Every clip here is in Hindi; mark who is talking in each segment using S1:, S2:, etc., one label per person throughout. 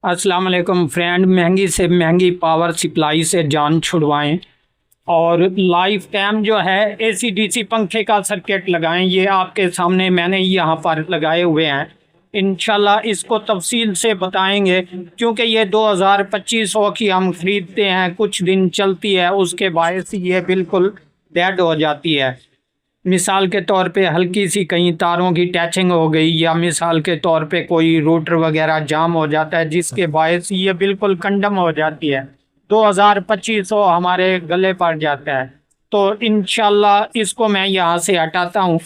S1: अस्सलाम वालेकुम फ्रेंड। महंगी से महंगी पावर सप्लाई से जान छुड़वाएं और लाइफ टाइम जो है एसी डीसी पंखे का सर्किट लगाएं। ये आपके सामने मैंने यहाँ पर लगाए हुए हैं। इंशाल्लाह इसको तफसील से बताएंगे क्योंकि ये 2025 की हम खरीदते हैं, कुछ दिन चलती है, उसके बायस ये बिल्कुल डेड हो जाती है। मिसाल के तौर पे हल्की सी कहीं तारों की टैचिंग हो गई या मिसाल के तौर पे कोई रूटर वगैरह जाम हो जाता है जिसके बायस ये बिल्कुल कंडम हो जाती है। 2025 हमारे गले पड़ जाता है। तो इंशाल्लाह इसको मैं यहाँ से हटाता हूँ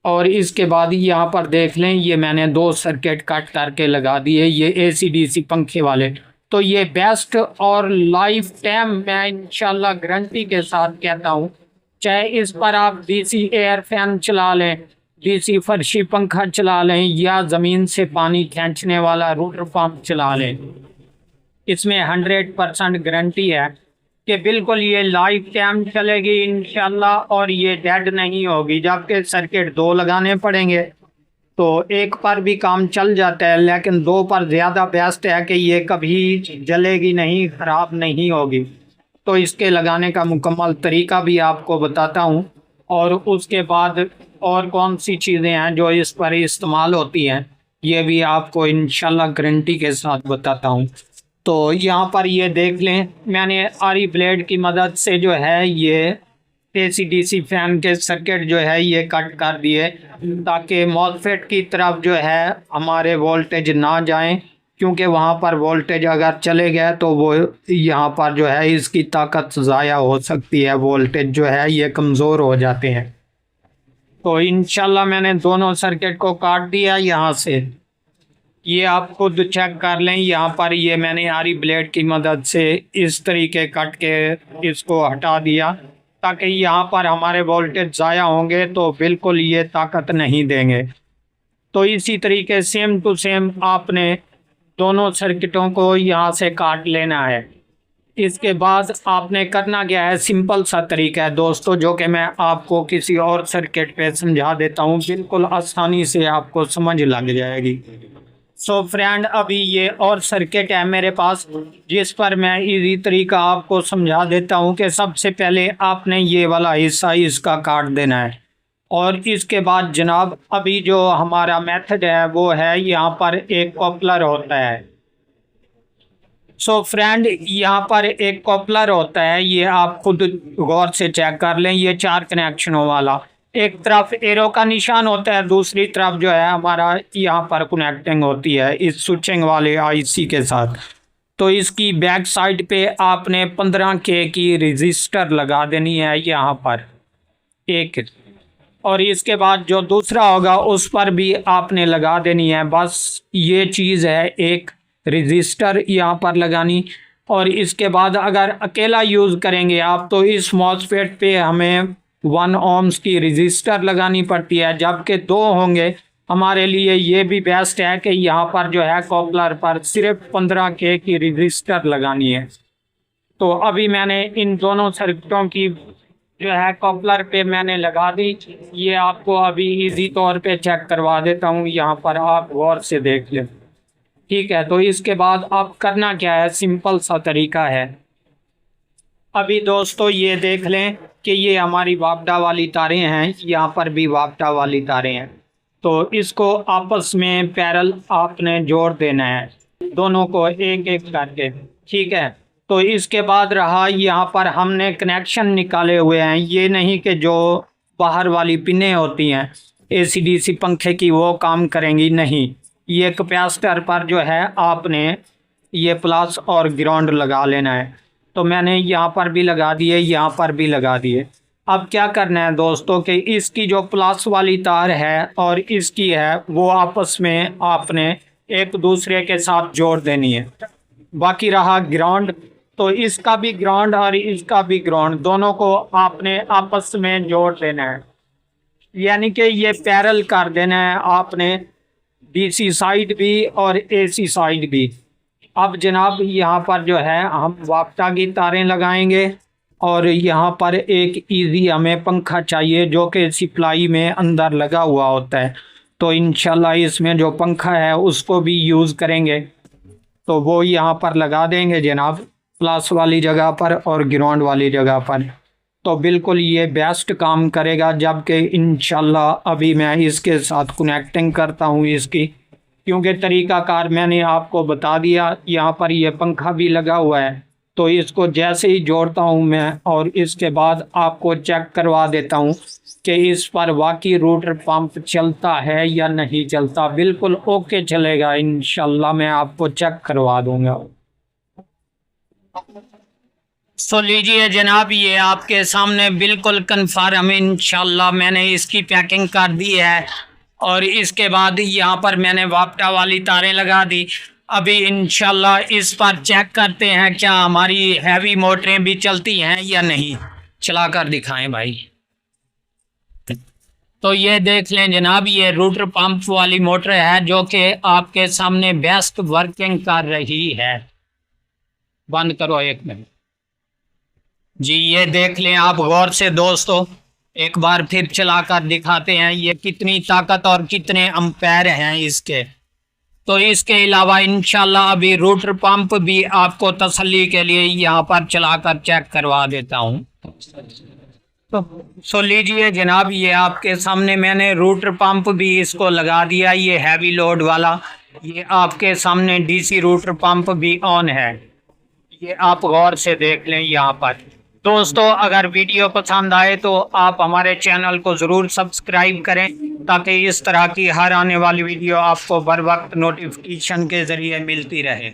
S1: और इसके बाद यहाँ पर देख लें, ये मैंने दो सर्किट कट करके लगा दिए, ये एसी डीसी पंखे वाले। तो ये बेस्ट और लाइफ टाइम मैं इंशाल्लाह गारंटी के साथ कहता हूँ। चाहे इस पर आप डीसी एयर फैन चला लें, डीसी फर्शी पंखा चला लें या ज़मीन से पानी खींचने वाला रूटर पंप चला लें, इसमें 100% गारंटी है कि बिल्कुल ये लाइफ टाइम चलेगी इंशाल्लाह और ये डेड नहीं होगी। जबकि सर्किट दो लगाने पड़ेंगे तो एक पर भी काम चल जाता है, लेकिन दो पर ज़्यादा बेस्ट है कि ये कभी जलेगी नहीं, ख़राब नहीं होगी। तो इसके लगाने का मुकम्मल तरीका भी आपको बताता हूँ और उसके बाद और कौन सी चीज़ें हैं जो इस पर इस्तेमाल होती हैं ये भी आपको इंशाल्लाह गारंटी के साथ बताता हूँ। तो यहाँ पर ये देख लें, मैंने आरी ब्लेड की मदद से जो है ये एसी डीसी फैन के सर्किट जो है ये कट कर दिए ताकि मॉसफेट की तरफ जो है हमारे वोल्टेज ना जाएं, क्योंकि वहाँ पर वोल्टेज अगर चले गए तो वो यहाँ पर जो है इसकी ताकत ज़ाया हो सकती है, वोल्टेज जो है ये कमज़ोर हो जाते हैं। तो इंशाल्लाह मैंने दोनों सर्किट को काट दिया यहाँ से। ये आप खुद चेक कर लें। यहाँ पर ये मैंने आरी ब्लेड की मदद से इस तरीके कट के इसको हटा दिया ताकि यहाँ पर हमारे वोल्टेज ज़ाया होंगे तो बिल्कुल ये ताकत नहीं देंगे। तो इसी तरीके सेम टू सेम आपने दोनों सर्किटों को यहाँ से काट लेना है। इसके बाद आपने करना क्या है, सिंपल सा तरीका है दोस्तों, जो कि मैं आपको किसी और सर्किट पे समझा देता हूँ, बिल्कुल आसानी से आपको समझ लग जाएगी। सो फ्रेंड, अभी ये और सर्किट है मेरे पास जिस पर मैं इजी तरीका आपको समझा देता हूँ कि सबसे पहले आपने ये वाला हिस्सा इसका काट देना है और इसके बाद जनाब अभी जो हमारा मेथड है वो है यहाँ पर एक कॉपलर होता है। सो फ्रेंड, यहाँ पर एक कॉपलर होता है, ये आप खुद गौर से चेक कर लें। ये 4 कनेक्शनों वाला, एक तरफ एरो का निशान होता है, दूसरी तरफ जो है हमारा यहाँ पर कनेक्टिंग होती है इस स्विचिंग वाले आईसी के साथ। तो इसकी बैक साइड पे आपने 15K की रजिस्टर लगा देनी है यहाँ पर एक, और इसके बाद जो दूसरा होगा उस पर भी आपने लगा देनी है। बस ये चीज़ है, एक रजिस्टर यहाँ पर लगानी। और इसके बाद अगर अकेला यूज़ करेंगे आप तो इस मॉसफेट पे हमें 1 ohms की रजिस्टर लगानी पड़ती है, जबकि 2 होंगे हमारे लिए ये भी बेस्ट है कि यहाँ पर जो है कॉपलर पर सिर्फ 15K की रजिस्टर लगानी है। तो अभी मैंने इन दोनों सर्किटों की जो है कॉपलर पे मैंने लगा दी। ये आपको अभी इजी तौर पे चेक करवा देता हूँ, यहाँ पर आप गौर से देख लें। ठीक है, तो इसके बाद आप करना क्या है, सिंपल सा तरीका है। अभी दोस्तों ये देख लें कि ये हमारी वापडा वाली तारें हैं, यहाँ पर भी वापडा वाली तारें हैं। तो इसको आपस में पैरेलल आपने जोड़ देना है, दोनों को एक एक करके। ठीक है, तो इसके बाद रहा यहाँ पर हमने कनेक्शन निकाले हुए हैं, ये नहीं कि जो बाहर वाली पिनें होती हैं एसी डीसी पंखे की वो काम करेंगी, नहीं। ये कैपेसिटर पर जो है आपने ये प्लस और ग्राउंड लगा लेना है। तो मैंने यहाँ पर भी लगा दिए, यहाँ पर भी लगा दिए। अब क्या करना है दोस्तों कि इसकी जो प्लस वाली तार है और इसकी है वो आपस में आपने एक दूसरे के साथ जोड़ देनी है। बाकी रहा ग्राउंड, तो इसका भी ग्राउंड और इसका भी ग्राउंड, दोनों को आपने आपस में जोड़ देना है, यानी कि ये पैरेलल कर देना है आपने, डीसी साइड भी और एसी साइड भी। अब जनाब यहाँ पर जो है हम वापटा की तारें लगाएंगे और यहाँ पर एक इजी हमें पंखा चाहिए जो कि सप्लाई में अंदर लगा हुआ होता है। तो इंशाल्लाह इसमें जो पंखा है उसको भी यूज़ करेंगे। तो वो यहाँ पर लगा देंगे जनाब, प्लस वाली जगह पर और ग्राउंड वाली जगह पर। तो बिल्कुल ये बेस्ट काम करेगा। जबकि इंशाल्लाह अभी मैं इसके साथ कनेक्टिंग करता हूँ इसकी, क्योंकि तरीक़ाकार मैंने आपको बता दिया। यहाँ पर ये पंखा भी लगा हुआ है, तो इसको जैसे ही जोड़ता हूँ मैं और इसके बाद आपको चेक करवा देता हूँ कि इस पर वाकई रोटर पंप चलता है या नहीं चलता। बिल्कुल ओके चलेगा इंशाल्लाह, मैं आपको चेक करवा दूंगा। तो लीजिए जनाब, ये आपके सामने बिल्कुल कन्फर्म इंशाल्लाह मैंने इसकी पैकिंग कर दी है और इसके बाद यहाँ पर मैंने वापटा वाली तारें लगा दी। अभी इंशाल्लाह इस पर चेक करते हैं क्या हमारी हैवी मोटरें भी चलती हैं या नहीं। चला कर दिखाएं भाई। तो ये देख लें जनाब, ये रोटर पंप वाली मोटर है जो कि आपके सामने बेस्ट वर्किंग कर रही है। बंद करो 1 मिनट जी। ये देख लें आप गौर से दोस्तों, एक बार फिर चलाकर दिखाते हैं ये कितनी ताकत और कितने अम्पेयर हैं इसके। तो इसके अलावा इंशाल्लाह अभी रोटर पंप भी आपको तसल्ली के लिए यहाँ पर चलाकर चेक करवा देता हूँ। तो लीजिए जनाब, ये आपके सामने मैंने रोटर पंप भी इसको लगा दिया, ये हैवी लोड वाला। ये आपके सामने डीसी रोटर पंप भी ऑन है, ये आप गौर से देख लें यहाँ पर। दोस्तों अगर वीडियो पसंद आए तो आप हमारे चैनल को ज़रूर सब्सक्राइब करें, ताकि इस तरह की हर आने वाली वीडियो आपको बर वक्त नोटिफिकेशन के ज़रिए मिलती रहे।